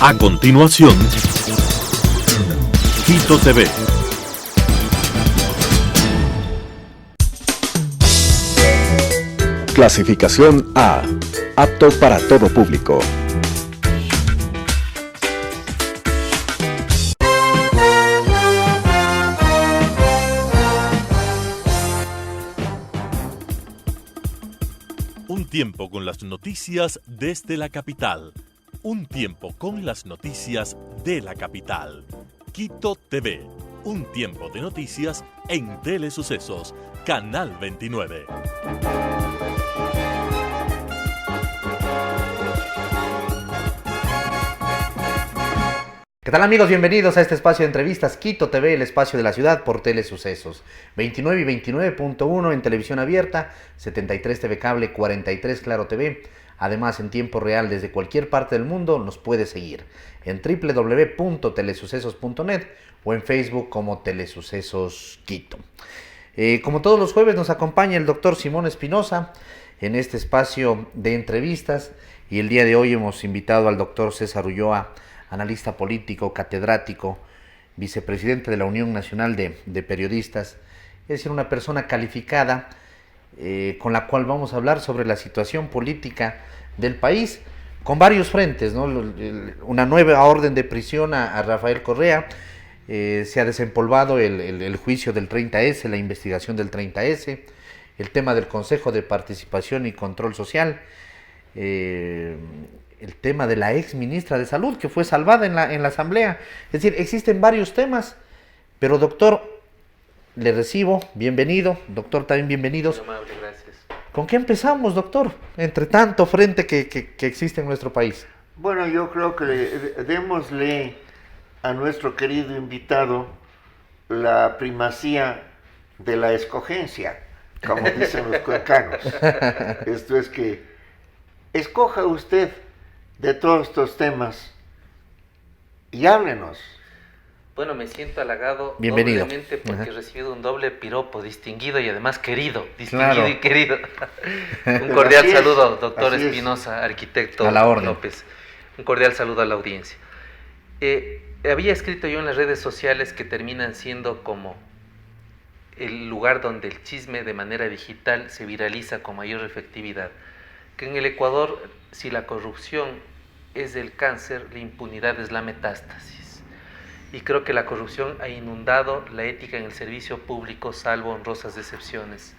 A continuación, Quito TV. Clasificación A. Apto para todo público. Un tiempo con las noticias desde la capital. Un tiempo con las noticias de la capital. Quito TV. Un tiempo de noticias en Telesucesos, Canal 29. ¿Qué tal, amigos? Bienvenidos a este espacio de entrevistas Quito TV, el espacio de la ciudad por Telesucesos. 29 y 29.1 en televisión abierta, 73 TV Cable, 43 Claro TV. Además, en tiempo real desde cualquier parte del mundo nos puede seguir en www.telesucesos.net o en Facebook como Telesucesos Quito. Como todos los jueves nos acompaña el doctor Simón Espinosa en este espacio de entrevistas, y el día de hoy hemos invitado al doctor César Ulloa, analista político, catedrático, vicepresidente de la Unión Nacional de Periodistas, es decir, una persona calificada con la cual vamos a hablar sobre la situación política del país, con varios frentes, ¿no? Una nueva orden de prisión a Rafael Correa, se ha desempolvado el juicio del 30S, la investigación del 30S, el tema del Consejo de Participación y Control Social, el tema de la ex ministra de Salud que fue salvada en la asamblea. Es decir, existen varios temas, pero doctor, le recibo, bienvenido, doctor, también bienvenidos. Muy amable, gracias. ¿Con qué empezamos, doctor? Entre tanto frente que existe en nuestro país. Bueno, yo creo que démosle a nuestro querido invitado la primacía de la escogencia, como dicen los cuencanos. Esto es que escoja usted de todos estos temas y háblenos. Bueno, me siento halagado. Bienvenido. Doblemente porque he recibido un doble piropo, distinguido y además querido, Claro. y querido. Un cordial Así es, saludo, doctor así es. Espinosa, arquitecto A la orden. López. Un cordial saludo a la audiencia. Había escrito yo en las redes sociales que terminan siendo como el lugar donde el chisme de manera digital se viraliza con mayor efectividad. Que en el Ecuador, si la corrupción es el cáncer, la impunidad es la metástasis. Y creo que la corrupción ha inundado la ética en el servicio público, salvo honrosas excepciones.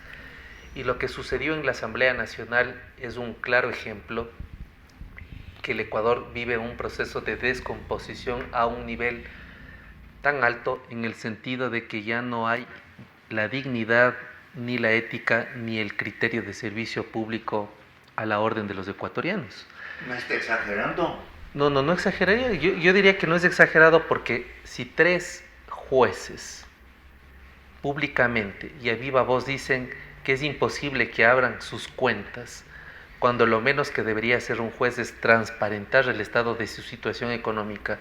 Y lo que sucedió en la Asamblea Nacional es un claro ejemplo que el Ecuador vive un proceso de descomposición a un nivel tan alto, en el sentido de que ya no hay la dignidad, ni la ética, ni el criterio de servicio público a la orden de los ecuatorianos. ¿No está exagerando? No exageraría. Yo diría que no es exagerado, porque si 3 jueces públicamente y a viva voz dicen que es imposible que abran sus cuentas, cuando lo menos que debería hacer un juez es transparentar el estado de su situación económica,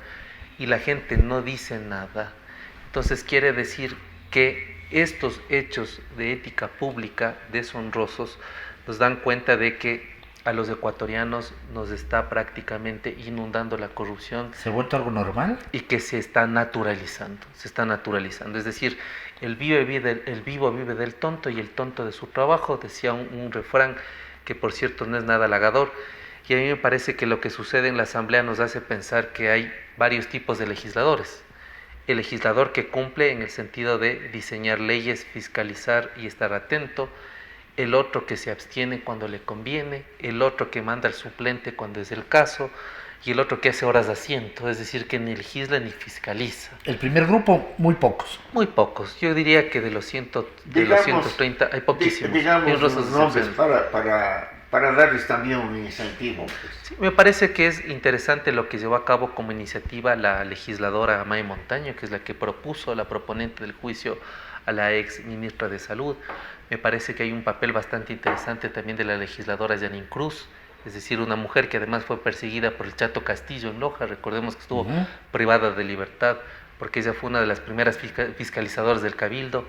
y la gente no dice nada, entonces quiere decir que estos hechos de ética pública deshonrosos nos dan cuenta de que a los ecuatorianos nos está prácticamente inundando la corrupción. ¿Se ha vuelto algo normal? Y que se está naturalizando. Es decir, el vivo vive del tonto y el tonto de su trabajo, decía un refrán que, por cierto, no es nada halagador. Y a mí me parece que lo que sucede en la Asamblea nos hace pensar que hay varios tipos de legisladores. El legislador que cumple en el sentido de diseñar leyes, fiscalizar y estar atento; el otro que se abstiene cuando le conviene; el otro que manda al suplente cuando es el caso; y el otro que hace horas de asiento, es decir, que ni legisla ni fiscaliza. El primer grupo, muy pocos. Muy pocos. Yo diría que de los 130 hay poquísimos. Digamos los nombres para darles también un incentivo. Sí, me parece que es interesante lo que llevó a cabo como iniciativa la legisladora May Montaño, que es la que propuso, la proponente del juicio a la ex ministra de Salud. Me parece que hay un papel bastante interesante también de la legisladora Janine Cruz, es decir, una mujer que además fue perseguida por el Chato Castillo en Loja. Recordemos que estuvo privada de libertad porque ella fue una de las primeras fiscalizadoras del Cabildo.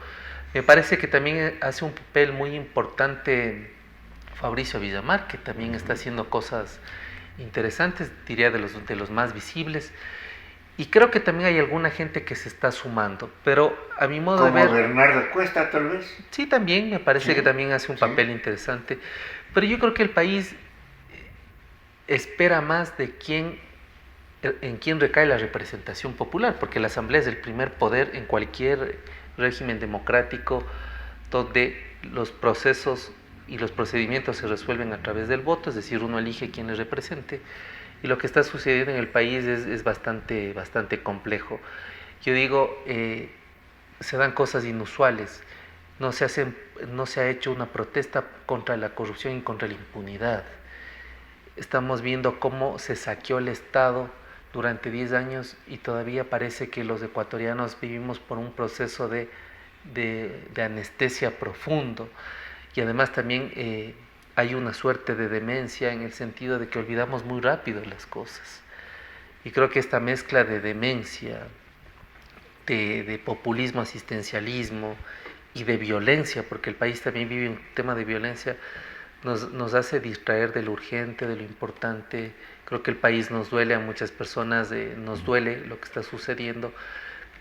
Me parece que también hace un papel muy importante Fabricio Villamar, que también está haciendo cosas interesantes, diría de los más visibles. Y creo que también hay alguna gente que se está sumando, pero a mi modo de ver... Como Bernardo Cuesta, tal vez. Sí, también, me parece Sí, que también hace un sí. papel interesante, pero yo creo que el país espera más de en quién recae la representación popular, porque la Asamblea es el primer poder en cualquier régimen democrático donde los procesos y los procedimientos se resuelven a través del voto, es decir, uno elige quién le represente. Y lo que está sucediendo en el país es bastante complejo. Yo digo, se dan cosas inusuales. No se ha hecho una protesta contra la corrupción y contra la impunidad. Estamos viendo cómo se saqueó el Estado durante 10 años y todavía parece que los ecuatorianos vivimos por un proceso de anestesia profundo. Y además también hay una suerte de demencia en el sentido de que olvidamos muy rápido las cosas. Y creo que esta mezcla de demencia, de populismo, asistencialismo y de violencia, porque el país también vive un tema de violencia, nos hace distraer de lo urgente, de lo importante. Creo que el país nos duele a muchas personas, nos duele lo que está sucediendo,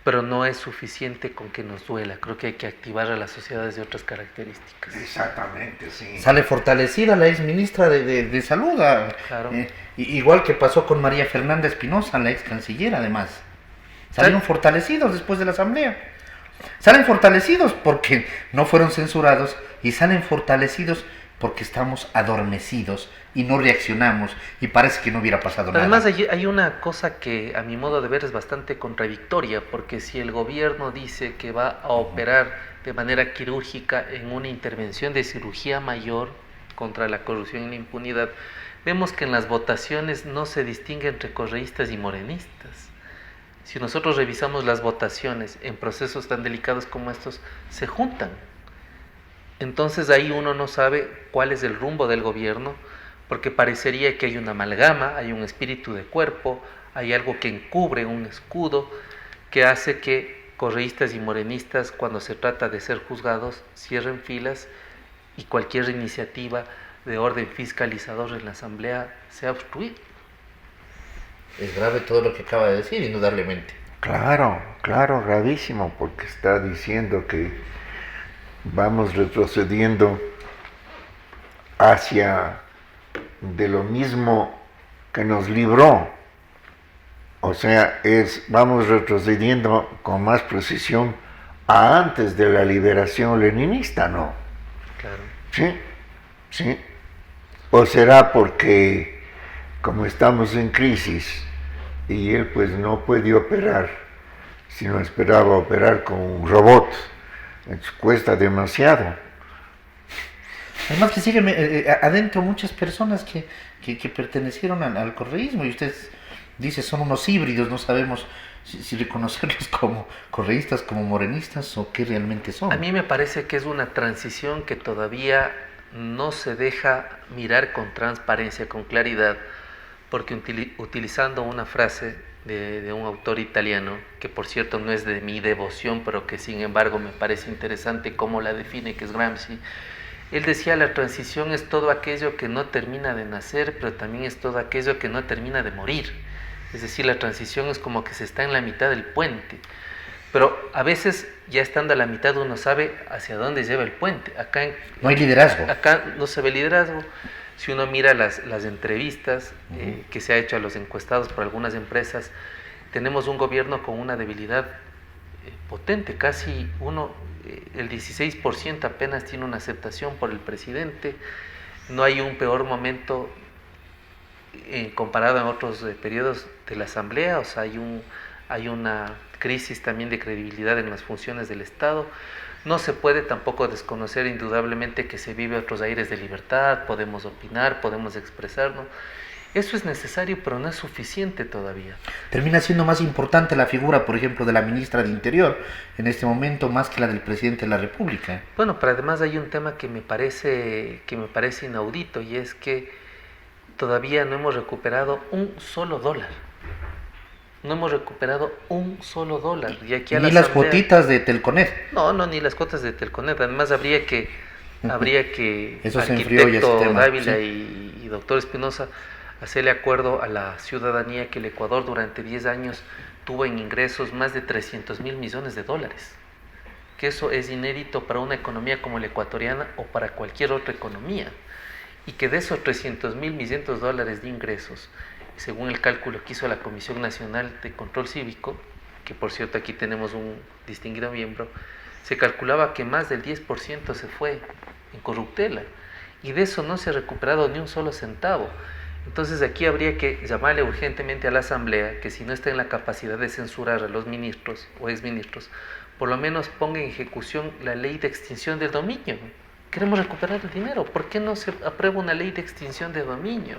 pero no es suficiente con que nos duela. Creo que hay que activar a las sociedades de otras características. Exactamente, sí. Sale fortalecida la ex ministra de Salud, Claro. Igual que pasó con María Fernanda Espinosa, la ex canciller, además. Salieron fortalecidos después de la asamblea. Salen fortalecidos porque no fueron censurados y salen fortalecidos porque estamos adormecidos y no reaccionamos y parece que no hubiera pasado nada. Además hay una cosa que a mi modo de ver es bastante contradictoria, porque si el gobierno dice que va a operar de manera quirúrgica en una intervención de cirugía mayor contra la corrupción y la impunidad, vemos que en las votaciones no se distingue entre correístas y morenistas. Si nosotros revisamos las votaciones en procesos tan delicados como estos, se juntan. Entonces ahí uno no sabe cuál es el rumbo del gobierno, porque parecería que hay una amalgama, hay un espíritu de cuerpo, hay algo que encubre un escudo que hace que correístas y morenistas, cuando se trata de ser juzgados, cierren filas y cualquier iniciativa de orden fiscalizador en la Asamblea sea obstruida. Es grave todo lo que acaba de decir, indudablemente. Claro, gravísimo, porque está diciendo que vamos retrocediendo hacia de lo mismo que nos libró. O sea, vamos retrocediendo con más precisión a antes de la liberación leninista, ¿no? Claro. Sí. ¿O será porque como estamos en crisis y él pues no puede operar, sino esperaba operar con un robot? Cuesta demasiado. Además que siguen adentro muchas personas que pertenecieron al correísmo y usted dice son unos híbridos, no sabemos si reconocerlos como correístas, como morenistas o qué realmente son. A mí me parece que es una transición que todavía no se deja mirar con transparencia, con claridad, porque utilizando una frase de un autor italiano, que por cierto no es de mi devoción, pero que sin embargo me parece interesante cómo la define, que es Gramsci. Él decía, la transición es todo aquello que no termina de nacer, pero también es todo aquello que no termina de morir. Es decir, la transición es como que se está en la mitad del puente, pero a veces ya estando a la mitad uno sabe hacia dónde lleva el puente. No hay liderazgo. Acá no se ve liderazgo. Si uno mira las entrevistas que se ha hecho a los encuestados por algunas empresas, tenemos un gobierno con una debilidad potente, casi el 16% apenas tiene una aceptación por el presidente. No hay un peor momento comparado en otros periodos de la Asamblea, o sea, hay una crisis también de credibilidad en las funciones del Estado. No se puede tampoco desconocer indudablemente que se vive otros aires de libertad, podemos opinar, podemos expresarnos. Eso es necesario, pero no es suficiente todavía. Termina siendo más importante la figura, por ejemplo, de la ministra de Interior en este momento, más que la del presidente de la República. Bueno, pero además hay un tema que me parece inaudito, y es que todavía no hemos recuperado un solo dólar. No hemos recuperado un solo dólar. Y aquí ni las cuotitas de Telconet. No, ni las cuotas de Telconet. Además habría que Eso se enfrió ya ese tema, Dávila sí. y doctor Espinosa, hacerle acuerdo a la ciudadanía que el Ecuador durante 10 años tuvo en ingresos más de 300.000 millones de dólares, que eso es inédito para una economía como la ecuatoriana o para cualquier otra economía, y que de esos 300.000 millones de dólares de ingresos, según el cálculo que hizo la Comisión Nacional de Control Cívico, que por cierto aquí tenemos un distinguido miembro, se calculaba que más del 10% se fue en corruptela, y de eso no se ha recuperado ni un solo centavo. Entonces aquí habría que llamarle urgentemente a la Asamblea que si no está en la capacidad de censurar a los ministros o exministros, por lo menos ponga en ejecución la ley de extinción del dominio. Queremos recuperar el dinero. ¿Por qué no se aprueba una ley de extinción de dominio?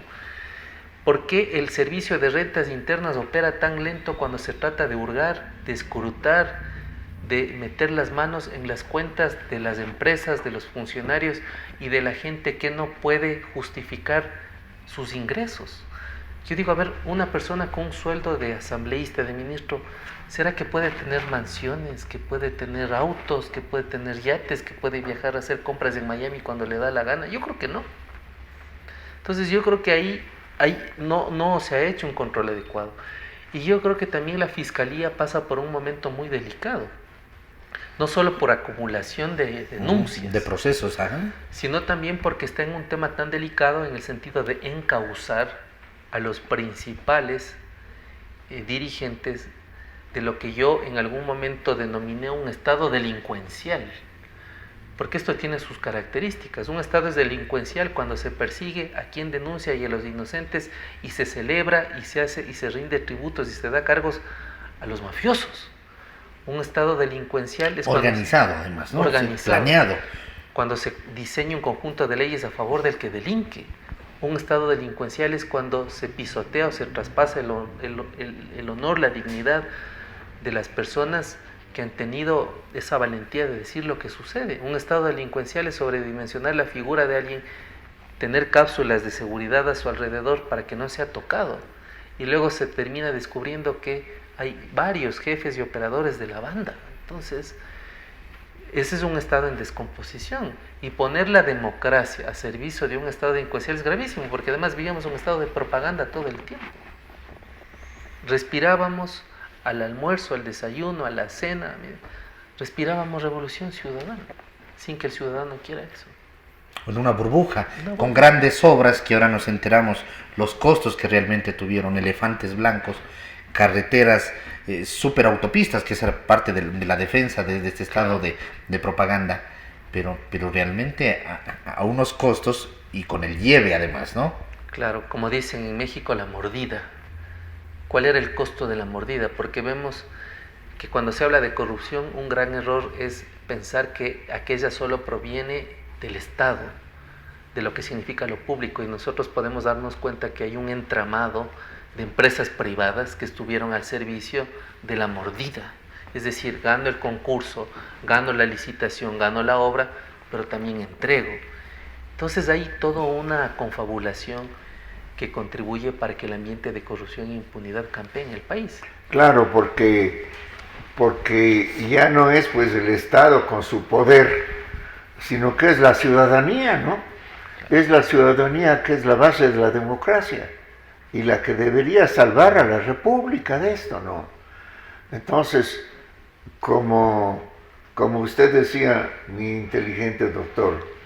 ¿Por qué el servicio de rentas internas opera tan lento cuando se trata de hurgar, de escrutar, de meter las manos en las cuentas de las empresas, de los funcionarios y de la gente que no puede justificar sus ingresos? Yo digo, a ver, una persona con un sueldo de asambleísta, de ministro, ¿será que puede tener mansiones, que puede tener autos, que puede tener yates, que puede viajar a hacer compras en Miami cuando le da la gana? Yo creo que no. Entonces yo creo que ahí no se ha hecho un control adecuado. Y yo creo que también la Fiscalía pasa por un momento muy delicado, no solo por acumulación de denuncias, de procesos, sino también porque está en un tema tan delicado en el sentido de encauzar a los principales dirigentes de lo que yo en algún momento denominé un estado delincuencial, porque esto tiene sus características. Un estado es delincuencial cuando se persigue a quien denuncia y a los inocentes, y se celebra y se hace y se rinde tributos y se da cargos a los mafiosos. Un estado delincuencial es organizado, además, ¿no? Organizado, planeado. Cuando se diseña un conjunto de leyes a favor del que delinque. Un estado delincuencial es cuando se pisotea o se traspasa el honor, la dignidad de las personas que han tenido esa valentía de decir lo que sucede. Un estado delincuencial es sobredimensionar la figura de alguien, tener cápsulas de seguridad a su alrededor para que no sea tocado. Y luego se termina descubriendo que hay varios jefes y operadores de la banda. Entonces, ese es un estado en descomposición. Y poner la democracia a servicio de un estado delincuencial es gravísimo, porque además vivíamos un estado de propaganda todo el tiempo. Respirábamos al almuerzo, al desayuno, a la cena, respirábamos revolución ciudadana, sin que el ciudadano quiera eso. En una burbuja, con grandes obras que ahora nos enteramos los costos que realmente tuvieron: elefantes blancos, carreteras, superautopistas, que esa era parte de la defensa de este estado de propaganda, pero realmente a unos costos y con el lleve además, ¿no? Claro, como dicen en México, la mordida. ¿Cuál era el costo de la mordida? Porque vemos que cuando se habla de corrupción, un gran error es pensar que aquella solo proviene del Estado, de lo que significa lo público, y nosotros podemos darnos cuenta que hay un entramado de empresas privadas que estuvieron al servicio de la mordida, es decir, gano el concurso, gano la licitación, gano la obra, pero también entrego. Entonces hay toda una confabulación que contribuye para que el ambiente de corrupción e impunidad campee en el país. Claro, porque ya no es pues el Estado con su poder, sino que es la ciudadanía, ¿no? Es la ciudadanía que es la base de la democracia y la que debería salvar a la República de esto, ¿no? Entonces, como usted decía, mi inteligente doctor,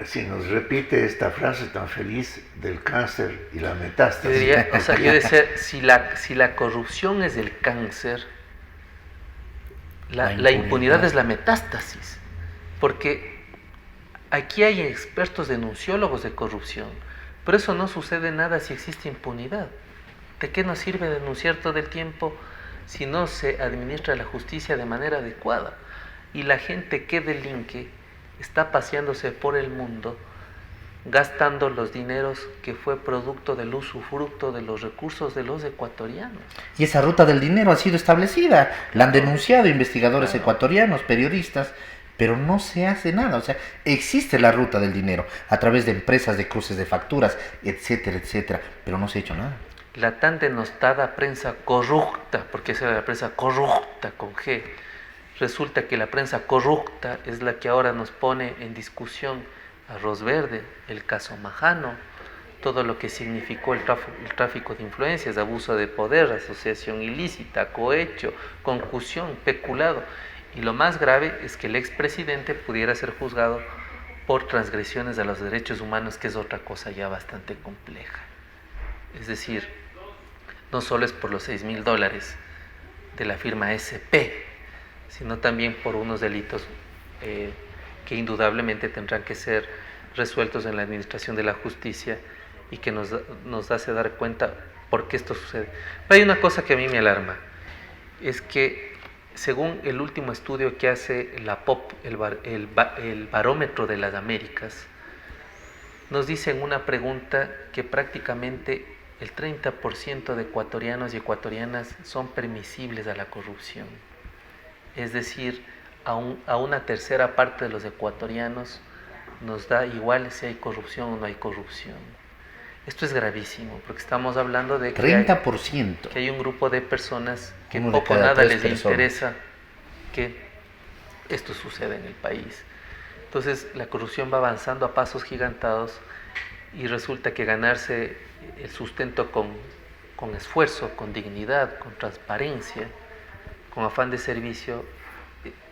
si nos repite esta frase tan feliz del cáncer y la metástasis. Yo decía, si la corrupción es el cáncer, la impunidad es la metástasis, porque aquí hay expertos denunciólogos de corrupción, pero eso no sucede nada si existe impunidad. ¿De qué nos sirve denunciar todo el tiempo si no se administra la justicia de manera adecuada? Y la gente que delinque está paseándose por el mundo gastando los dineros que fue producto del usufructo de los recursos de los ecuatorianos. Y esa ruta del dinero ha sido establecida, la han denunciado investigadores ecuatorianos, periodistas, pero no se hace nada. O sea, existe la ruta del dinero a través de empresas de cruces de facturas, etcétera, etcétera, pero no se ha hecho nada. La tan denostada prensa corrupta, porque esa era la prensa corrupta con G, resulta que la prensa corrupta es la que ahora nos pone en discusión Arroz Verde, el caso Majano, todo lo que significó el tráfico de influencias, abuso de poder, asociación ilícita, cohecho, concusión, peculado. Y lo más grave es que el expresidente pudiera ser juzgado por transgresiones a los derechos humanos, que es otra cosa ya bastante compleja. Es decir, no solo es por los $6,000 de la firma SP, sino también por unos delitos que indudablemente tendrán que ser resueltos en la administración de la justicia y que nos hace dar cuenta por qué esto sucede. Pero hay una cosa que a mí me alarma, es que según el último estudio que hace la POP, el Barómetro de las Américas, nos dice en una pregunta que prácticamente el 30% de ecuatorianos y ecuatorianas son permisibles a la corrupción. Es decir, a una tercera parte de los ecuatorianos nos da igual si hay corrupción o no hay corrupción. Esto es gravísimo, porque estamos hablando de que 30%. Que hay un grupo de personas que Uno de poco o cada nada tres les personas. interesa que esto suceda en el país. Entonces la corrupción va avanzando a pasos gigantados y resulta que ganarse el sustento con esfuerzo, con dignidad, con transparencia, con afán de servicio,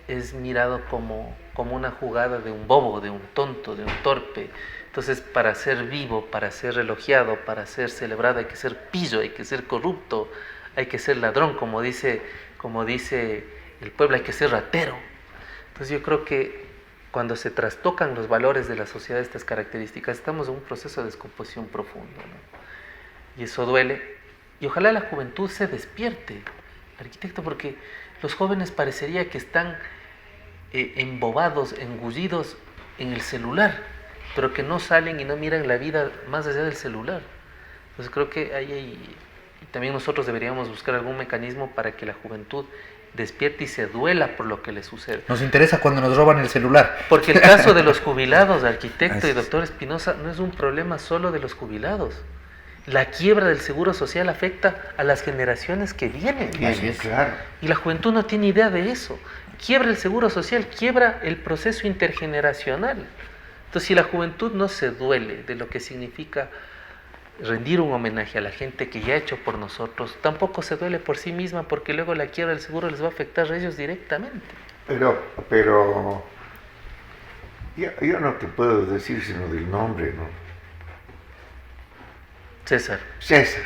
es mirado como una jugada de un bobo, de un tonto, de un torpe. Entonces, para ser vivo, para ser elogiado, para ser celebrado, hay que ser pillo, hay que ser corrupto, hay que ser ladrón, como dice el pueblo, hay que ser ratero. Entonces yo creo que cuando se trastocan los valores de la sociedad de estas características, estamos en un proceso de descomposición profundo, ¿no? Y eso duele. Y ojalá la juventud se despierte, arquitecto, porque los jóvenes parecería que están embobados, engullidos en el celular, pero que no salen y no miran la vida más allá del celular. Entonces creo que y también nosotros deberíamos buscar algún mecanismo para que la juventud despierte y se duela por lo que le sucede. Nos interesa cuando nos roban el celular. Porque el caso de los jubilados, arquitecto y doctor Espinosa, no es un problema solo de los jubilados. La quiebra del seguro social afecta a las generaciones que vienen. Sí, claro. Y la juventud no tiene idea de eso. Quiebra el seguro social, quiebra el proceso intergeneracional. Entonces, si la juventud no se duele de lo que significa rendir un homenaje a la gente que ya ha hecho por nosotros, tampoco se duele por sí misma, porque luego la quiebra del seguro les va a afectar a ellos directamente. Pero yo no te puedo decir sino del nombre, ¿no? César. César.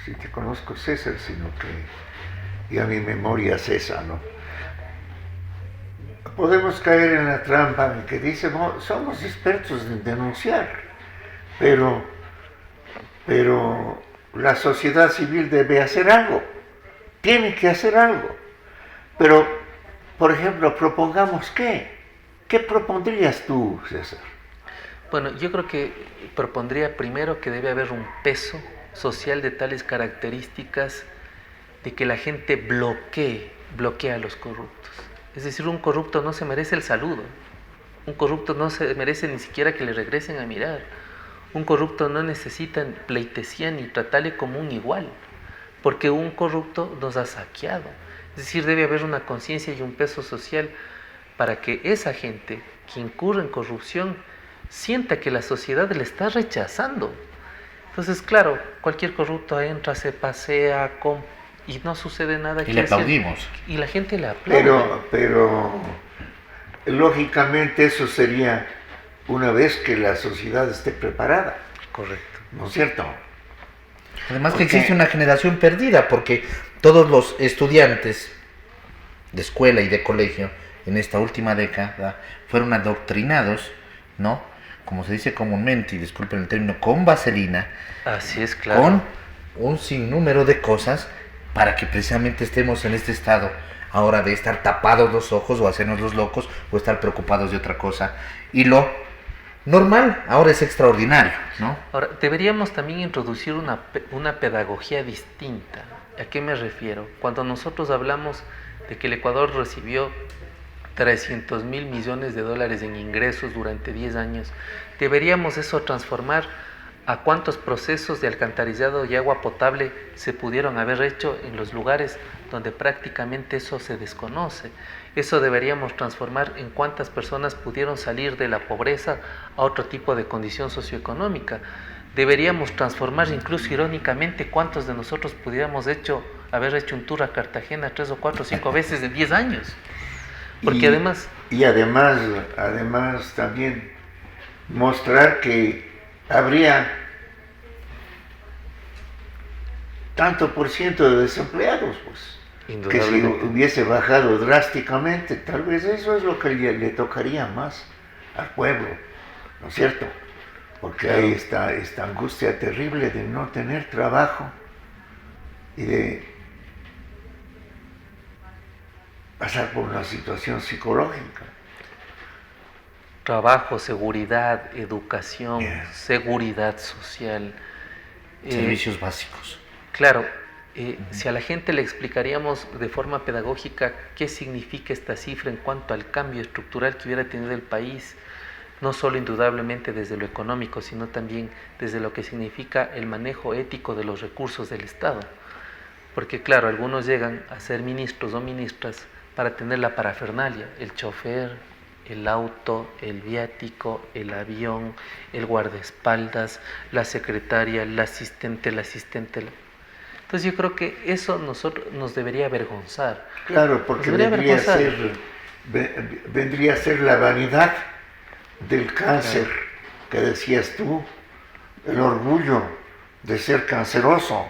Si te conozco César, sino que ya mi memoria cesa, ¿no? Podemos caer en la trampa en que dice, no, somos expertos en denunciar, pero la sociedad civil debe hacer algo, tiene que hacer algo. Pero, por ejemplo, propongamos ¿qué propondrías tú, César? Bueno, yo creo que propondría primero que debe haber un peso social de tales características de que la gente bloquee a los corruptos. Es decir, un corrupto no se merece el saludo, un corrupto no se merece ni siquiera que le regresen a mirar, un corrupto no necesita pleitesía ni tratarle como un igual, porque un corrupto nos ha saqueado. Es decir, debe haber una conciencia y un peso social para que esa gente que incurre en corrupción sienta que la sociedad le está rechazando. Entonces, claro, cualquier corrupto entra, se pasea y no sucede nada. Y le aplaudimos. Y la gente le aplaude. Pero lógicamente eso sería una vez que la sociedad esté preparada. Correcto. ¿No es cierto? Además que existe una generación perdida, porque todos los estudiantes de escuela y de colegio en esta última década fueron adoctrinados, ¿no? Como se dice comúnmente, y disculpen el término, con vaselina. Así es, claro. Con un sinnúmero de cosas para que precisamente estemos en este estado ahora de estar tapados los ojos o hacernos los locos o estar preocupados de otra cosa. Y lo normal ahora es extraordinario, ¿no? Ahora, deberíamos también introducir una pedagogía distinta. ¿A qué me refiero? Cuando nosotros hablamos de que el Ecuador recibió 300 mil millones de dólares en ingresos durante 10 años, deberíamos eso transformar a cuántos procesos de alcantarillado y agua potable se pudieron haber hecho en los lugares donde prácticamente eso se desconoce. Eso deberíamos transformar en cuántas personas pudieron salir de la pobreza a otro tipo de condición socioeconómica. deberíamos transformar, incluso irónicamente, cuántos de nosotros pudiéramos haber hecho un tour a Cartagena 3 o 4 o 5 veces en 10 años. Porque además también mostrar que habría tanto por ciento de desempleados, pues, que si hubiese bajado drásticamente, tal vez eso es lo que le tocaría más al pueblo, ¿no es cierto? Porque hay esta angustia terrible de no tener trabajo y de pasar por una situación psicológica. Trabajo, seguridad, educación, seguridad social. Servicios básicos. Claro, si a la gente le explicaríamos de forma pedagógica qué significa esta cifra en cuanto al cambio estructural que hubiera tenido el país, no solo indudablemente desde lo económico, sino también desde lo que significa el manejo ético de los recursos del Estado. Porque claro, algunos llegan a ser ministros o ministras para tener la parafernalia, el chofer, el auto, el viático, el avión, el guardaespaldas, la secretaria, el asistente. Entonces yo creo que eso nos debería avergonzar. Claro, porque vendría a ser la vanidad del cáncer, claro, que decías tú, el orgullo de ser canceroso,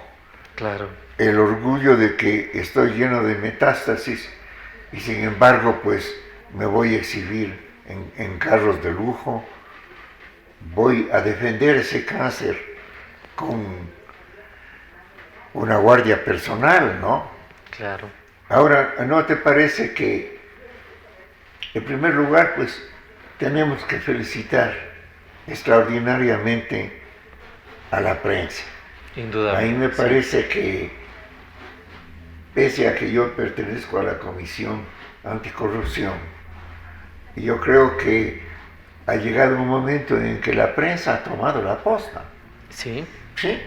claro, el orgullo de que estoy lleno de metástasis y sin embargo pues me voy a exhibir en carros de lujo, voy a defender ese cáncer con una guardia personal, ¿no? Claro. Ahora, ¿no te parece que en primer lugar pues tenemos que felicitar extraordinariamente a la prensa? Indudablemente. A mí me parece que, pese a que yo pertenezco a la Comisión Anticorrupción, yo creo que ha llegado un momento en que la prensa ha tomado la posta. Sí. Sí.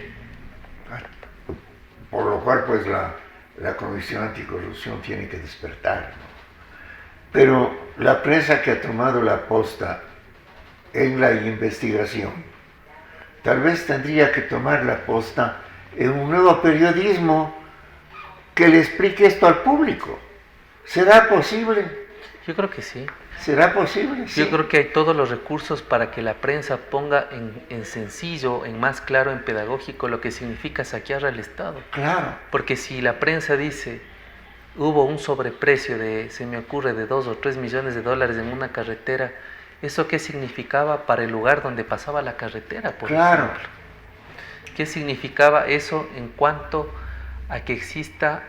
Por lo cual, pues, la Comisión Anticorrupción tiene que despertar, ¿no? Pero la prensa que ha tomado la posta en la investigación, tal vez tendría que tomar la posta en un nuevo periodismo que le explique esto al público. ¿Será posible? Yo creo que sí. ¿Será posible? Sí. Yo creo que hay todos los recursos para que la prensa ponga en sencillo, en más claro, en pedagógico, lo que significa saquear al Estado. Claro. Porque si la prensa dice, hubo un sobreprecio se me ocurre, de 2 o 3 millones de dólares en una carretera, ¿eso qué significaba para el lugar donde pasaba la carretera, por ejemplo? ¿Qué significaba eso en cuanto a que exista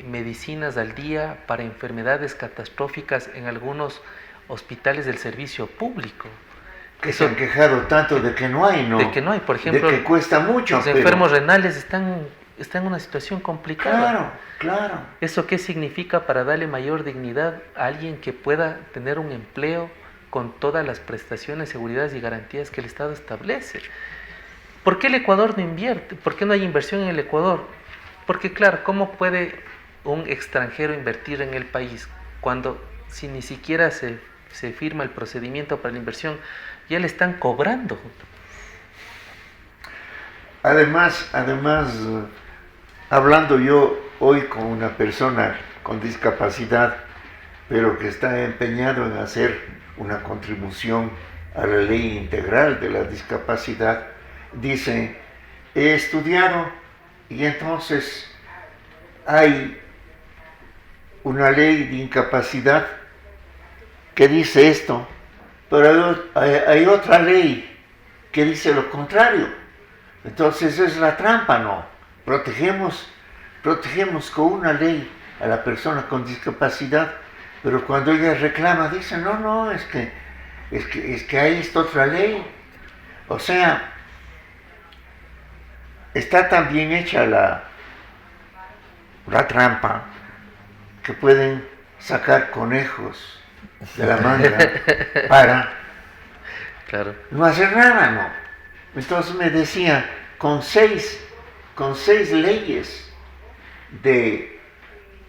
medicinas al día para enfermedades catastróficas en algunos hospitales del servicio público? Que se han quejado tanto de que no hay, ¿no? De que no hay, por ejemplo, de que cuesta mucho. Los enfermos renales están en una situación complicada. Claro. ¿Eso qué significa para darle mayor dignidad a alguien que pueda tener un empleo con todas las prestaciones, seguridades y garantías que el Estado establece? ¿Por qué el Ecuador no invierte? ¿Por qué no hay inversión en el Ecuador? Porque claro, ¿cómo puede un extranjero invertir en el país cuando si ni siquiera se firma el procedimiento para la inversión, ya le están cobrando? Además, hablando yo hoy con una persona con discapacidad, pero que está empeñado en hacer una contribución a la ley integral de la discapacidad, dice, he estudiado y entonces hay una ley de incapacidad que dice esto, pero hay otra ley que dice lo contrario. Entonces es la trampa, ¿no? Protegemos con una ley a la persona con discapacidad, pero cuando ella reclama, dice, no, es que hay esta otra ley. O sea, está tan bien hecha la trampa que pueden sacar conejos de la manga para no hacer nada, ¿no? Entonces me decía, con seis leyes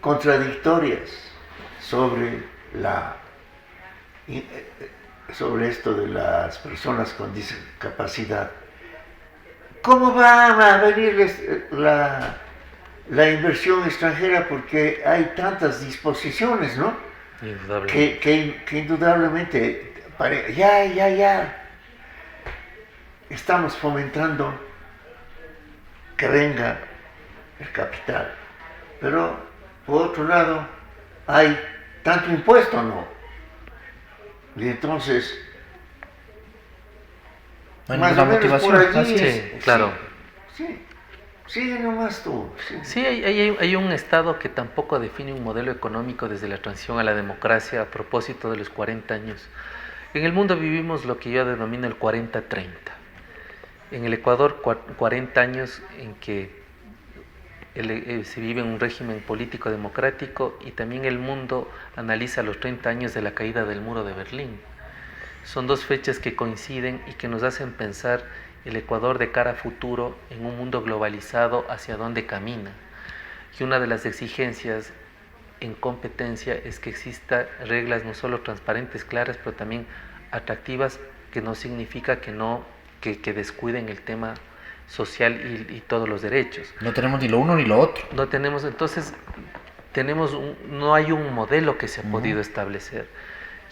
contradictorias sobre esto de las personas con discapacidad, ¿cómo va a venirles la inversión extranjera? Porque hay tantas disposiciones, ¿no? Indudablemente. Que indudablemente, ya estamos fomentando que venga el capital. Pero, por otro lado, hay tanto impuesto, ¿no? Y entonces, Bueno, más la o menos motivación, por allí, así es. Sí, claro. Sí, sigue nomás tú. Sí. Sí, hay un Estado que tampoco define un modelo económico desde la transición a la democracia a propósito de los 40 años. En el mundo vivimos lo que yo denomino el 40-30. En el Ecuador, 40 años en que se vive en un régimen político democrático, y también el mundo analiza los 30 años de la caída del muro de Berlín. Son dos fechas que coinciden y que nos hacen pensar el Ecuador de cara a futuro en un mundo globalizado hacia dónde camina. Y una de las exigencias en competencia es que exista reglas no solo transparentes, claras, pero también atractivas, que no significa que descuiden el tema social y todos los derechos. No tenemos ni lo uno ni lo otro. No tenemos, entonces, no hay un modelo que se ha podido establecer.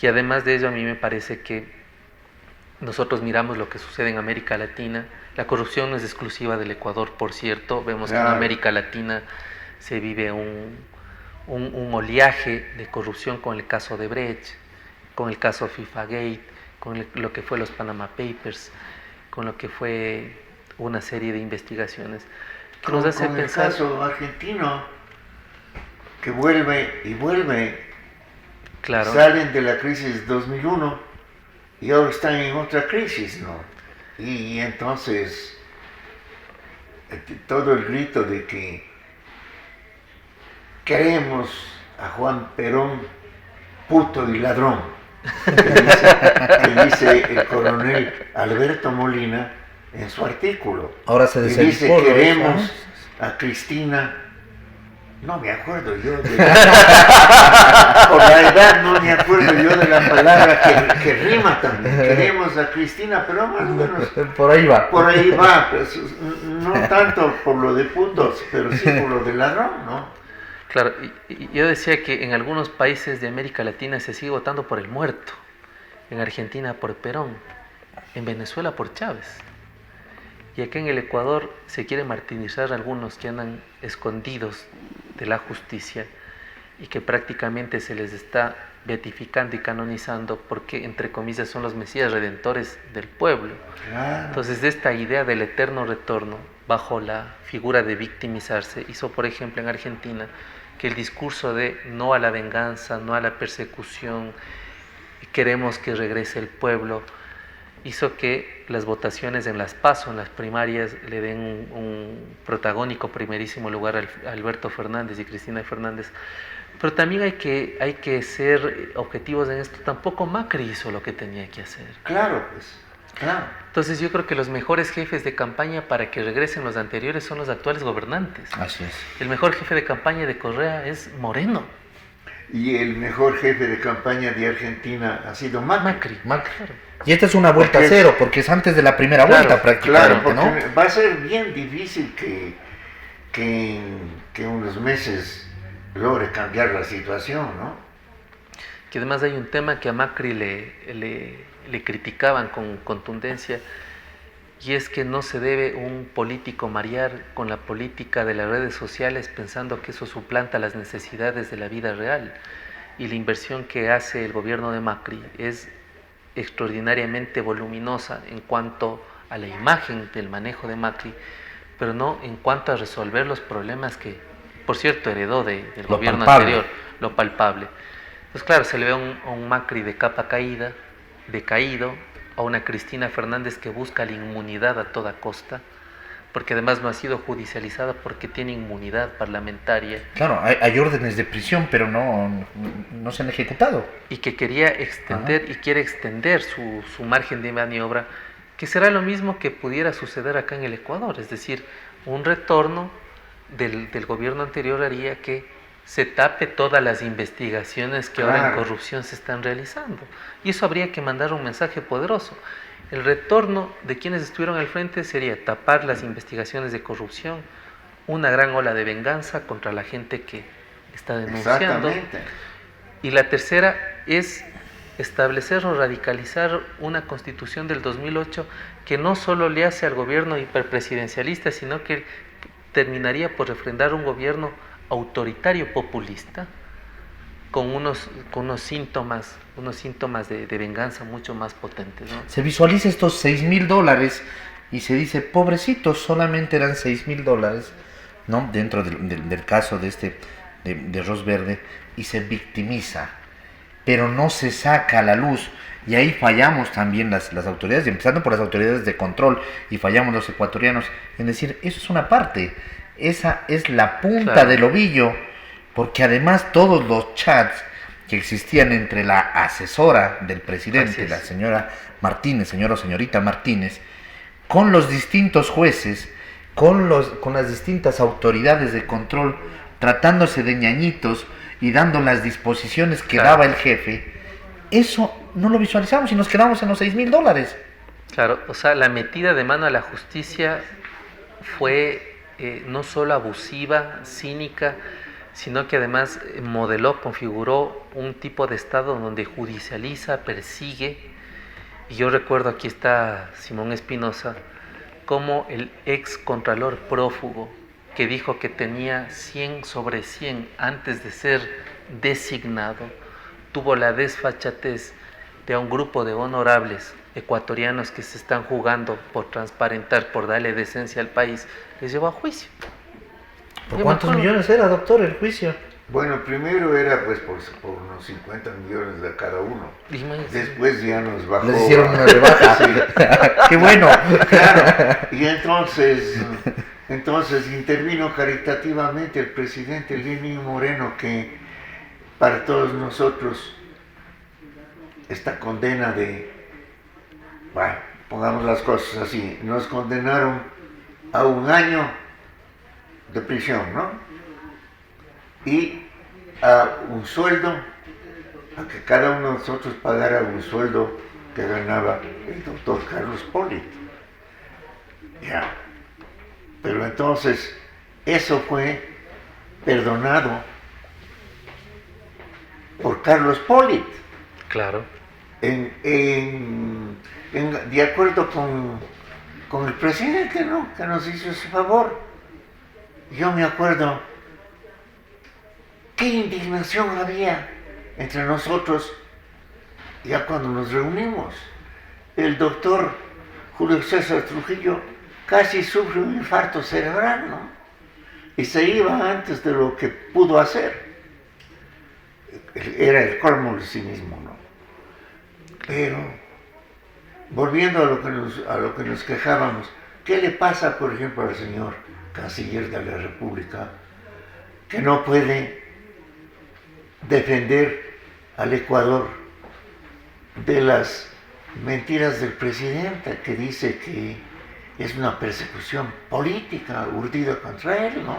Y además de ello, a mí me parece que nosotros miramos lo que sucede en América Latina. La corrupción no es exclusiva del Ecuador, por cierto. Vemos que en América Latina se vive un oleaje de corrupción, con el caso de Brecht, con el caso FIFA-Gate, con lo que fue los Panama Papers, con lo que fue una serie de investigaciones que nos hace pensar. El caso argentino, que vuelve y vuelve. Claro. Salen de la crisis 2001 y ahora están en otra crisis, ¿no? Y entonces todo el grito de que queremos a Juan Perón puto y ladrón, que dice el coronel Alberto Molina en su artículo. Ahora se dice, desempolva, queremos ¿no? a Cristina. No me acuerdo yo por la edad no me acuerdo yo de la palabra que rima también. Queremos a Cristina, pero más o menos por ahí va. Por ahí va, pues, no tanto por lo de putos, pero sí por lo de ladrón, ¿no? Claro, y yo decía que en algunos países de América Latina se sigue votando por el muerto. En Argentina por Perón, en Venezuela por Chávez. Y aquí en el Ecuador se quiere martirizar a algunos que andan escondidos de la justicia y que prácticamente se les está beatificando y canonizando porque, entre comillas, son los mesías redentores del pueblo. Claro. Entonces, de esta idea del eterno retorno bajo la figura de victimizarse, hizo, por ejemplo, en Argentina que el discurso de no a la venganza, no a la persecución, queremos que regrese el pueblo, hizo que las votaciones en las PASO, en las primarias, le den un protagónico primerísimo lugar a Alberto Fernández y Cristina Fernández. Pero también hay que ser objetivos en esto. Tampoco Macri hizo lo que tenía que hacer. Claro, pues, claro. Entonces yo creo que los mejores jefes de campaña para que regresen los anteriores son los actuales gobernantes. Así es. El mejor jefe de campaña de Correa es Moreno. Y el mejor jefe de campaña de Argentina ha sido Macri. Macri. Claro. Y esta es una vuelta a cero, porque es antes de la primera vuelta prácticamente, Claro, ¿no? porque va a ser bien difícil que en unos meses logre cambiar la situación, ¿no? Que además hay un tema que a Macri le criticaban con contundencia, y es que no se debe un político marear con la política de las redes sociales pensando que eso suplanta las necesidades de la vida real. Y la inversión que hace el gobierno de Macri es extraordinariamente voluminosa en cuanto a la imagen del manejo de Macri, pero no en cuanto a resolver los problemas que, por cierto, heredó del gobierno anterior, lo palpable. Pues claro, se le ve a un Macri de capa caída, decaído, a una Cristina Fernández que busca la inmunidad a toda costa, porque además no ha sido judicializada porque tiene inmunidad parlamentaria. Claro, hay órdenes de prisión, pero no se han ejecutado. Y que quería extender y quiere extender su margen de maniobra, que será lo mismo que pudiera suceder acá en el Ecuador, es decir, un retorno del gobierno anterior haría que se tape todas las investigaciones que ahora en corrupción se están realizando. Y eso habría que mandar un mensaje poderoso. El retorno de quienes estuvieron al frente sería tapar las investigaciones de corrupción, una gran ola de venganza contra la gente que está denunciando. Exactamente. Y la tercera es establecer o radicalizar una constitución del 2008 que no solo le hace al gobierno hiperpresidencialista, sino que terminaría por refrendar un gobierno autoritario populista con unos síntomas de venganza mucho más potentes, ¿no? Se visualiza estos $6,000 y se dice, pobrecitos, solamente eran $6,000, ¿no? Dentro del caso de Ros Verde, y se victimiza, pero no se saca a la luz. Y ahí fallamos también las autoridades, empezando por las autoridades de control, y fallamos los ecuatorianos en decir, eso es una parte, esa es la punta Claro. del ovillo, porque además todos los chats que existían entre la asesora del Así presidente, es. la señora Martínez, señor o señorita Martínez, con los distintos jueces, con las distintas autoridades de control, tratándose de ñañitos y dando las disposiciones que Claro. daba el jefe, eso no lo visualizamos y nos quedamos en los $6,000. Claro, o sea, la metida de mano a la justicia fue no solo abusiva, cínica, sino que además modeló, configuró un tipo de Estado donde judicializa, persigue. Y yo recuerdo, aquí está Simón Espinosa, como el ex contralor prófugo, que dijo que tenía 100 sobre 100 antes de ser designado, tuvo la desfachatez de a un grupo de honorables ecuatorianos que se están jugando por transparentar, por darle decencia al país, les llevó a juicio. ¿Por Yo cuántos me acuerdo. millones era, doctor, el juicio? Bueno, primero era pues por unos 50 millones de cada uno. Imagínense. Después ya nos bajó. Les hicieron una rebaja. ¡Qué bueno! Claro, y entonces intervino caritativamente el presidente Lenín Moreno, que para todos nosotros esta condena de, bueno, pongamos las cosas así, nos condenaron a 1 año de prisión, ¿no? Y a un sueldo, a que cada uno de nosotros pagara un sueldo que ganaba el doctor Carlos Pollitt. Ya. Pero entonces, eso fue perdonado por Carlos Pollitt, Claro, de acuerdo con el presidente, ¿no? Que nos hizo ese favor. Yo me acuerdo qué indignación había entre nosotros ya cuando nos reunimos. El doctor Julio César Trujillo casi sufre un infarto cerebral, ¿no? Y se iba antes de lo que pudo hacer. Era el colmo de sí mismo, ¿no? Pero, volviendo a lo que nos quejábamos, ¿qué le pasa, por ejemplo, al señor canciller de la República, que no puede defender al Ecuador de las mentiras del presidente, que dice que es una persecución política urdida contra él, ¿no?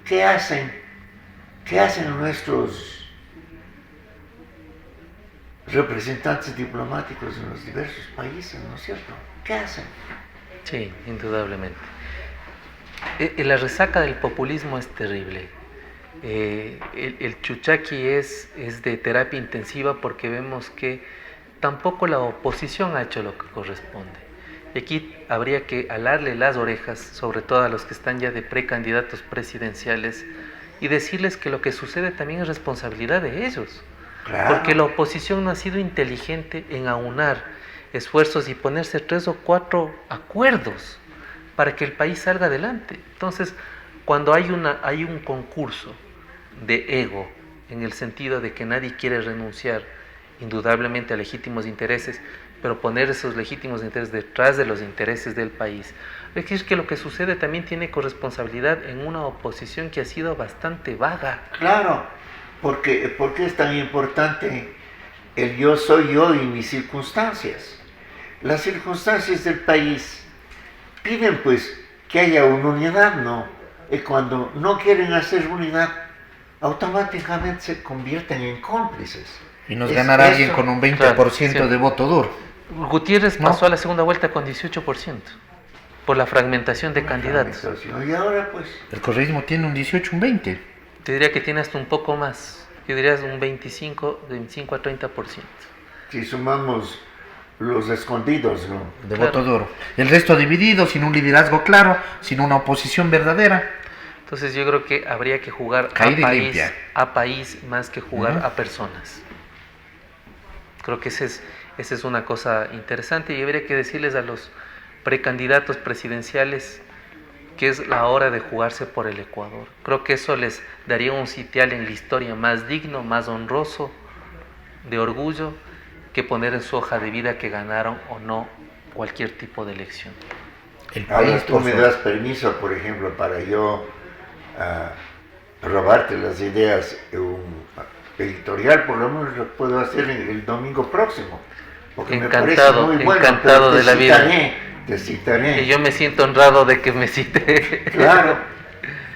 ¿Qué hacen nuestros representantes diplomáticos en los diversos países, ¿no es cierto? ¿Qué hacen? sí, indudablemente. La resaca del populismo es terrible. El chuchaqui es de terapia intensiva, porque vemos que tampoco la oposición ha hecho lo que corresponde. Y aquí habría que alarle las orejas, sobre todo a los que están ya de precandidatos presidenciales, y decirles que lo que sucede también es responsabilidad de ellos. Claro. Porque la oposición no ha sido inteligente en aunar esfuerzos y ponerse 3 o 4 acuerdos para que el país salga adelante. Entonces, cuando hay un concurso de ego, en el sentido de que nadie quiere renunciar indudablemente a legítimos intereses, pero poner esos legítimos intereses detrás de los intereses del país, es decir, que lo que sucede también tiene corresponsabilidad en una oposición que ha sido bastante vaga. Claro, porque es tan importante el yo soy yo y mis circunstancias. Las circunstancias del país piden pues que haya una unidad, ¿no? Y cuando no quieren hacer unidad, automáticamente se convierten en cómplices. Y nos ganará alguien eso. con un 20% Claro, sí. de voto duro. Gutiérrez ¿No? pasó a la segunda vuelta con 18% por la fragmentación de candidatos. Y ahora pues, El correísmo tiene un 18, un 20. Te diría que tiene hasta un poco más. Yo diría un 25 a 30%. si sumamos los escondidos, ¿no? De Claro. voto duro. El resto dividido, sin un liderazgo claro, sin una oposición verdadera. Entonces yo creo que habría que jugar Caída y limpia. a país más que jugar Ujú. a personas. Creo que esa es una cosa interesante y habría que decirles a los precandidatos presidenciales que es la hora de jugarse por el Ecuador. Creo que eso les daría un sitial en la historia más digno, más honroso, de orgullo, que poner en su hoja de vida que ganaron o no cualquier tipo de elección. El Ahora país, tú por me su- das permiso, por ejemplo, para yo robarte las ideas de un editorial, por lo menos lo puedo hacer el domingo próximo. Porque me parece Encantado, muy bueno, encantado pero de la vida. Te citaré. Y yo me siento honrado de que me cite. Claro.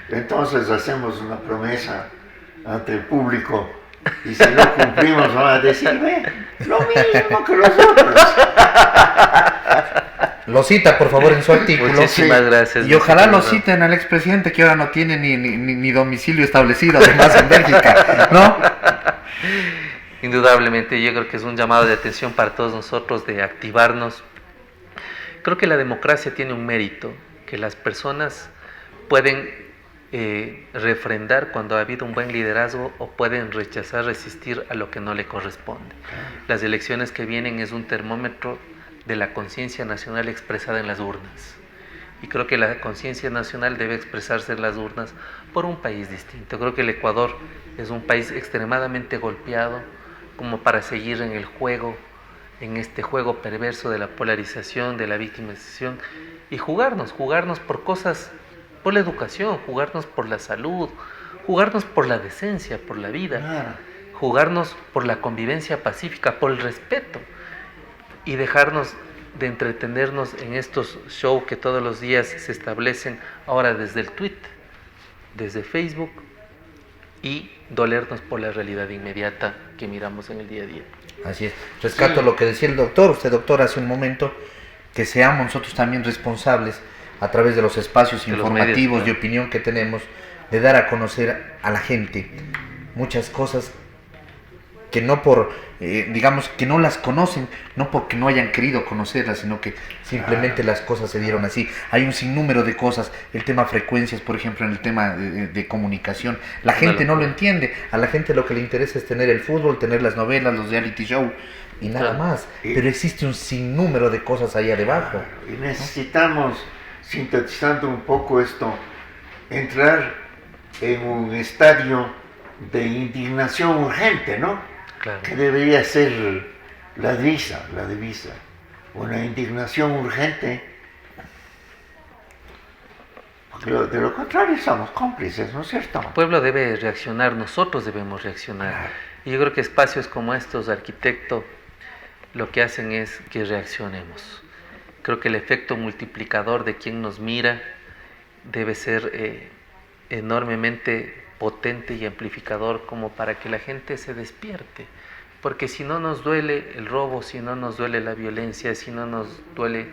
Entonces hacemos una promesa ante el público y si no cumplimos van a decirme lo mismo que los otros. Lo cita, por favor, en su artículo. Muchísimas gracias. Y ojalá lo Muchísimas citen al expresidente que ahora no tiene ni domicilio establecido, además en Bélgica, ¿no? Indudablemente, yo creo que es un llamado de atención para todos nosotros de activarnos. Creo que la democracia tiene un mérito, que las personas pueden refrendar cuando ha habido un buen liderazgo o pueden rechazar, resistir a lo que no le corresponde. Las elecciones que vienen es un termómetro de la conciencia nacional expresada en las urnas. Y creo que la conciencia nacional debe expresarse en las urnas por un país distinto. Creo que el Ecuador es un país extremadamente golpeado como para seguir en el juego, en este juego perverso de la polarización, de la victimización, y jugarnos por cosas, por la educación, jugarnos por la salud, jugarnos por la decencia, por la vida, Claro. jugarnos por la convivencia pacífica, por el respeto, y dejarnos de entretenernos en estos shows que todos los días se establecen ahora desde el tweet, desde Facebook, y dolernos por la realidad inmediata que miramos en el día a día. Así es. Rescato lo que decía el doctor, usted doctor, hace un momento, que seamos nosotros también responsables a través de los espacios De los informativos medios, de claro. opinión que tenemos, de dar a conocer a la gente muchas cosas que no por, digamos, que no las conocen, no porque no hayan querido conocerlas, sino que simplemente las cosas se dieron así. Hay un sinnúmero de cosas, el tema frecuencias, por ejemplo, en el tema de comunicación. La gente no lo entiende, a la gente lo que le interesa es tener el fútbol, tener las novelas, los reality show y nada Claro. más. Pero existe un sinnúmero de cosas allá debajo. Y necesitamos, sintetizando un poco esto, entrar en un estadio de indignación urgente, ¿no? Claro. Que debería ser la divisa. Una indignación urgente. Porque de lo contrario somos cómplices, ¿no es cierto? El pueblo debe reaccionar, nosotros debemos reaccionar. Y yo creo que espacios como estos, arquitecto, lo que hacen es que reaccionemos. Creo que el efecto multiplicador de quien nos mira debe ser enormemente potente y amplificador como para que la gente se despierte. Porque si no nos duele el robo, si no nos duele la violencia, si no nos duele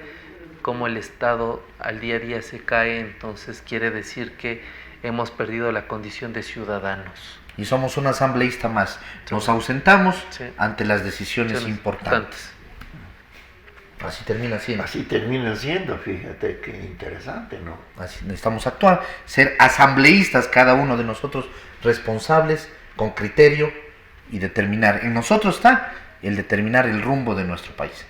cómo el Estado al día a día se cae, entonces quiere decir que hemos perdido la condición de ciudadanos. Y somos un asambleísta más. Nos ausentamos Sí. ante las decisiones Decisiones importantes. Así termina siendo. Así termina siendo, fíjate qué interesante, ¿no? Así necesitamos actuar, ser asambleístas cada uno de nosotros, responsables, con criterio y determinar. En nosotros está el determinar el rumbo de nuestro país.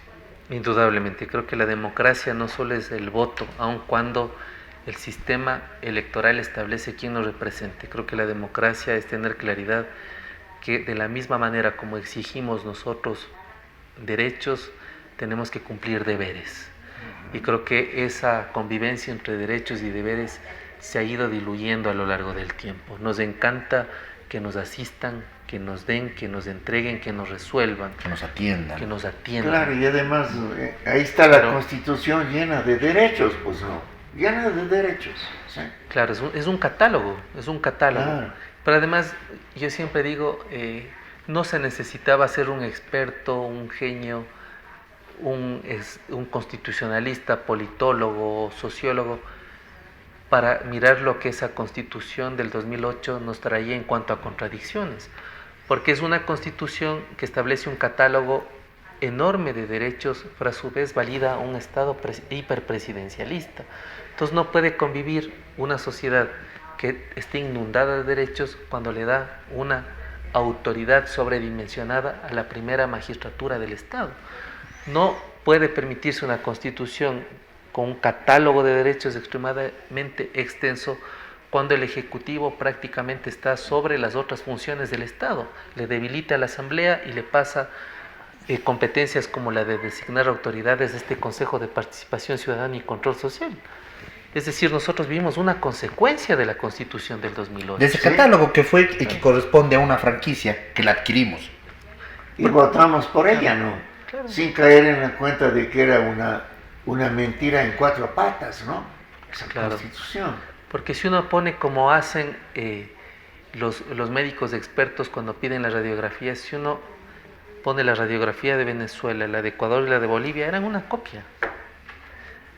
Indudablemente, creo que la democracia no solo es el voto, aun cuando el sistema electoral establece quién nos represente. Creo que la democracia es tener claridad que de la misma manera como exigimos nosotros derechos, tenemos que cumplir deberes. Y creo que esa convivencia entre derechos y deberes se ha ido diluyendo a lo largo del tiempo. Nos encanta que nos asistan, que nos den, que nos entreguen, que nos resuelvan, Que nos atiendan. que nos atiendan. Claro, y además ahí está la Pero- Constitución llena de derechos, pues no, llena de derechos. ¿Sí? Claro, es un catálogo, Claro. Pero además, yo siempre digo, no se necesitaba ser un experto, un genio, un constitucionalista, politólogo, sociólogo, para mirar lo que esa constitución del 2008 nos traía en cuanto a contradicciones, porque es una constitución que establece un catálogo enorme de derechos, pero a su vez valida un Estado hiperpresidencialista. Entonces no puede convivir una sociedad que esté inundada de derechos cuando le da una autoridad sobredimensionada a la primera magistratura del Estado. No puede permitirse una constitución con un catálogo de derechos extremadamente extenso cuando el Ejecutivo prácticamente está sobre las otras funciones del Estado. Le debilita a la Asamblea y le pasa competencias como la de designar autoridades de este Consejo de Participación Ciudadana y Control Social. Es decir, nosotros vimos una consecuencia de la Constitución del 2008. De ese catálogo que fue y que corresponde a una franquicia que la adquirimos. Y votamos por ella, ¿no? Claro. Sin caer en la cuenta de que era una mentira en 4 patas, ¿no? Esa Constitución. Porque si uno pone como hacen los médicos expertos cuando piden la radiografía, si uno pone la radiografía de Venezuela, la de Ecuador y la de Bolivia, eran una copia.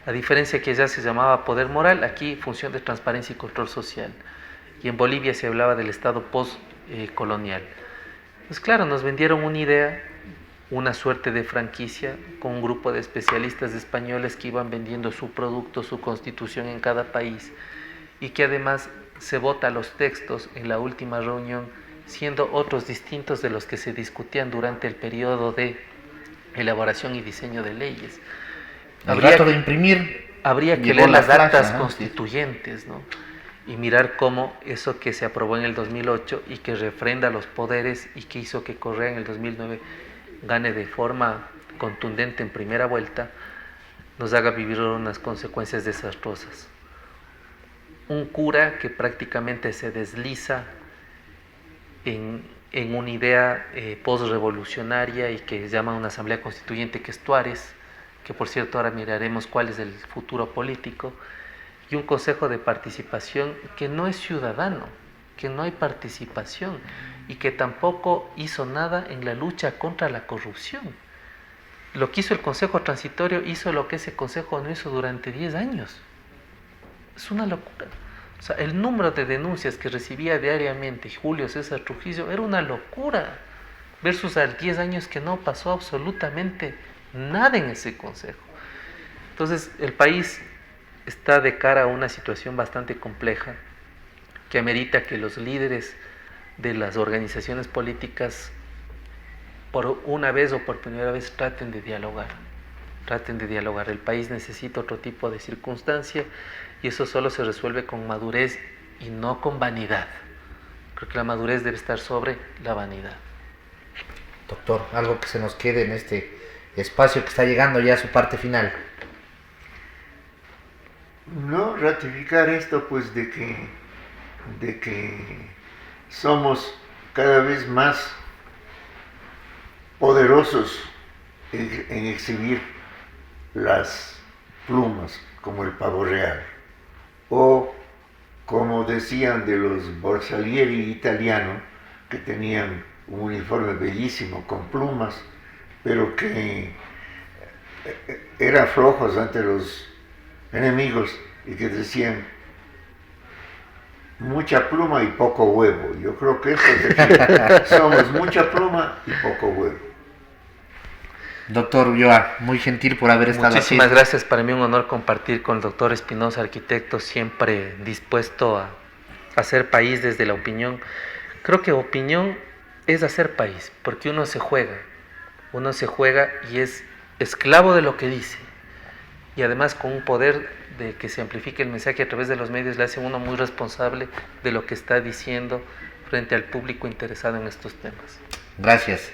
A diferencia que ya se llamaba poder moral, aquí función de transparencia y control social. Y en Bolivia se hablaba del Estado post-colonial. Pues claro, nos vendieron una idea, una suerte de franquicia, con un grupo de especialistas españoles que iban vendiendo su producto, su constitución en cada país, y que además se vota los textos en la última reunión, siendo otros distintos de los que se discutían durante el periodo de elaboración y diseño de leyes. Habría que imprimir. Habría que leer las actas constituyentes, ¿no? Y mirar cómo eso que se aprobó en el 2008 y que refrenda los poderes y que hizo que Correa en el 2009 gane de forma contundente en primera vuelta, nos haga vivir unas consecuencias desastrosas. Un cura que prácticamente se desliza en una idea post-revolucionaria y que llama una asamblea constituyente que es Tuárez, que por cierto ahora miraremos cuál es el futuro político, y un consejo de participación que no es ciudadano, que no hay participación y que tampoco hizo nada en la lucha contra la corrupción. Lo que hizo el Consejo Transitorio hizo lo que ese consejo no hizo durante 10 años. Es una locura. O sea, el número de denuncias que recibía diariamente Julio César Trujillo era una locura, versus a 10 años que no pasó absolutamente nada en ese consejo. Entonces, el país está de cara a una situación bastante compleja que amerita que los líderes de las organizaciones políticas por una vez o por primera vez traten de dialogar. El país necesita otro tipo de circunstancia y eso solo se resuelve con madurez y no con vanidad. Creo que la madurez debe estar sobre la vanidad. Doctor, algo que se nos quede en este espacio que está llegando ya a su parte final. No, ratificar esto pues de que somos cada vez más poderosos en exhibir las plumas como el pavo real, o como decían de los Borsalieri italianos, que tenían un uniforme bellísimo con plumas, pero que eran flojos ante los enemigos y que decían mucha pluma y poco huevo. Yo creo que eso es decir, somos mucha pluma y poco huevo. Doctor Ulloa, muy gentil por haber estado aquí. Muchísimas gracias, para mí un honor compartir con el doctor Espinosa, arquitecto, siempre dispuesto a hacer país desde la opinión. Creo que opinión es hacer país, porque uno se juega y es esclavo de lo que dice, y además con un poder de que se amplifique el mensaje a través de los medios le hace uno muy responsable de lo que está diciendo frente al público interesado en estos temas. Gracias.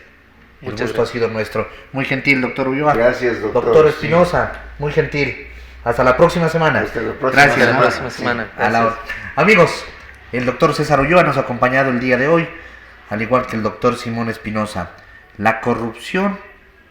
El gusto ha sido nuestro. Muy gentil, doctor Ulloa. Gracias, doctor. Doctor Espinosa, sí. Muy gentil. Hasta la próxima semana. Hasta la próxima Gracias. Hasta la próxima semana. Amigos, el doctor César Ulloa nos ha acompañado el día de hoy, al igual que el doctor Simón Espinosa. La corrupción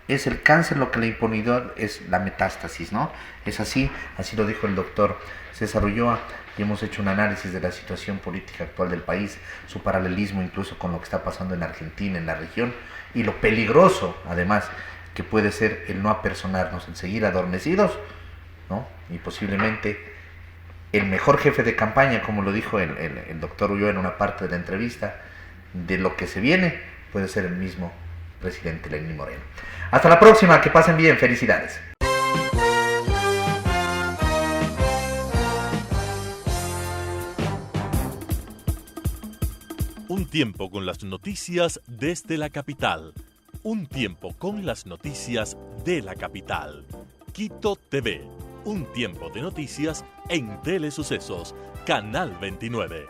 es el cáncer, lo que la impunidad es la metástasis, ¿no? Es así lo dijo el doctor César Ulloa, y hemos hecho un análisis de la situación política actual del país, su paralelismo incluso con lo que está pasando en Argentina, en la región, y lo peligroso, además, que puede ser el no apersonarnos, el seguir adormecidos, ¿no? Y posiblemente el mejor jefe de campaña, como lo dijo el doctor Ulloa en una parte de la entrevista, de lo que se viene, puede ser el mismo presidente Lenín Moreno. Hasta la próxima, que pasen bien, felicidades. Un tiempo con las noticias desde la capital. Un tiempo con las noticias de la capital. Quito TV. Un tiempo de noticias en Telesucesos, Canal 29.